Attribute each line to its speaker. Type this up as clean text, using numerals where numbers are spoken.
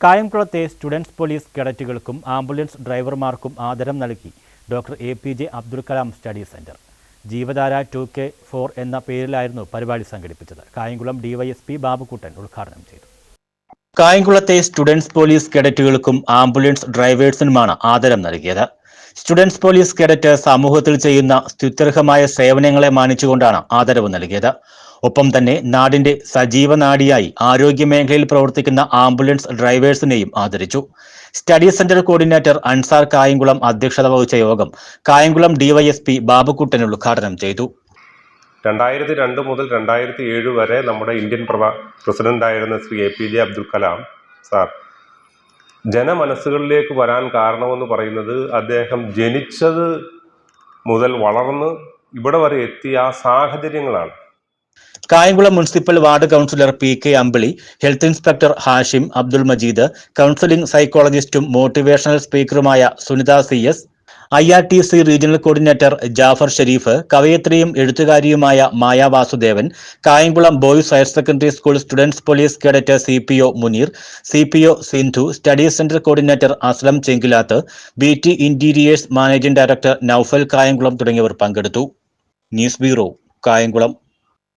Speaker 1: കായംകുളത്തെ students police കേഡറ്റുകൾക്കും ambulance ഡ്രൈവർമാർക്കും ആദരം നൽകി doctor APJ Abdul Kalam study centre. Jeevadhara 2K4 എന്ന പേരിലായിരുന്നു പരിപാടി സംഘടിപ്പിച്ചത്. കായംകുളം DYSP ബാബുക്കുട്ടൻ ഉദ്ഘാടനം ചെയ്തു. കായംകുളത്തെ സ്റ്റുഡൻസ് പോലീസ് കേഡറ്റുകൾക്കും ആംബുലൻസ് ഡ്രൈവേഴ്സിനുമാണ് ആദരം നൽകിയത്. സ്റ്റുഡൻസ് പോലീസ് കേഡറ്റ് സമൂഹത്തിൽ ചെയ്യുന്ന സ്തുത്യർഹമായ സേവനങ്ങളെ മാനിച്ചുകൊണ്ടാണ് ആദരവ് നൽകിയത്. ഒപ്പം തന്നെ നാടിന്റെ സജീവ നാഡിയായി ആരോഗ്യ മേഖലയിൽ പ്രവർത്തിക്കുന്ന ആംബുലൻസ് ഡ്രൈവേഴ്സിനെയും ആദരിച്ചു. Study centre coordinator Ansar Kayamkulam അധ്യക്ഷത വഹിച്ച യോഗം കായംകുളം DYSP ബാബുക്കുട്ടൻ ഉദ്ഘാടനം ചെയ്തു.
Speaker 2: 2002 മുതൽ 2007 വരെ നമ്മുടെ ഇന്ത്യൻ പ്രസിഡന്റായിരുന്ന ശ്രീ APJ അബ്ദുൽ കലാം സാർ ജനമനസ്സുകളിലേക്ക് വരാൻ കാരണമെന്ന് പറയുന്നത് അദ്ദേഹം ജനിച്ചത് മുതൽ വളർന്ന് ഇവിടെ വരെ എത്തിയ ആ സാഹചര്യങ്ങളാണ്.
Speaker 1: Kayamkulam municipal ward councillor PK Ambili, health inspector Hashim Abdul Majeed, counselling സൈക്കോളജിസ്റ്റും മോട്ടിവേഷണൽ സ്പീക്കറുമായ Sunitha CS, IRTC regional coordinator Jaffar Sherif, കവയത്രിയും എഴുത്തുകാരിയുമായ Maya Vasudevan, Kayamkulam boys higher secondary school students police cadet CPO Muneer, CPO Sindhu, study centre coordinator Aslam Chenkilath, BT interiors managing director Naufal Kayamkulam തുടങ്ങിയവർ പങ്കെടുത്തു. News bureau, Kayamkulam.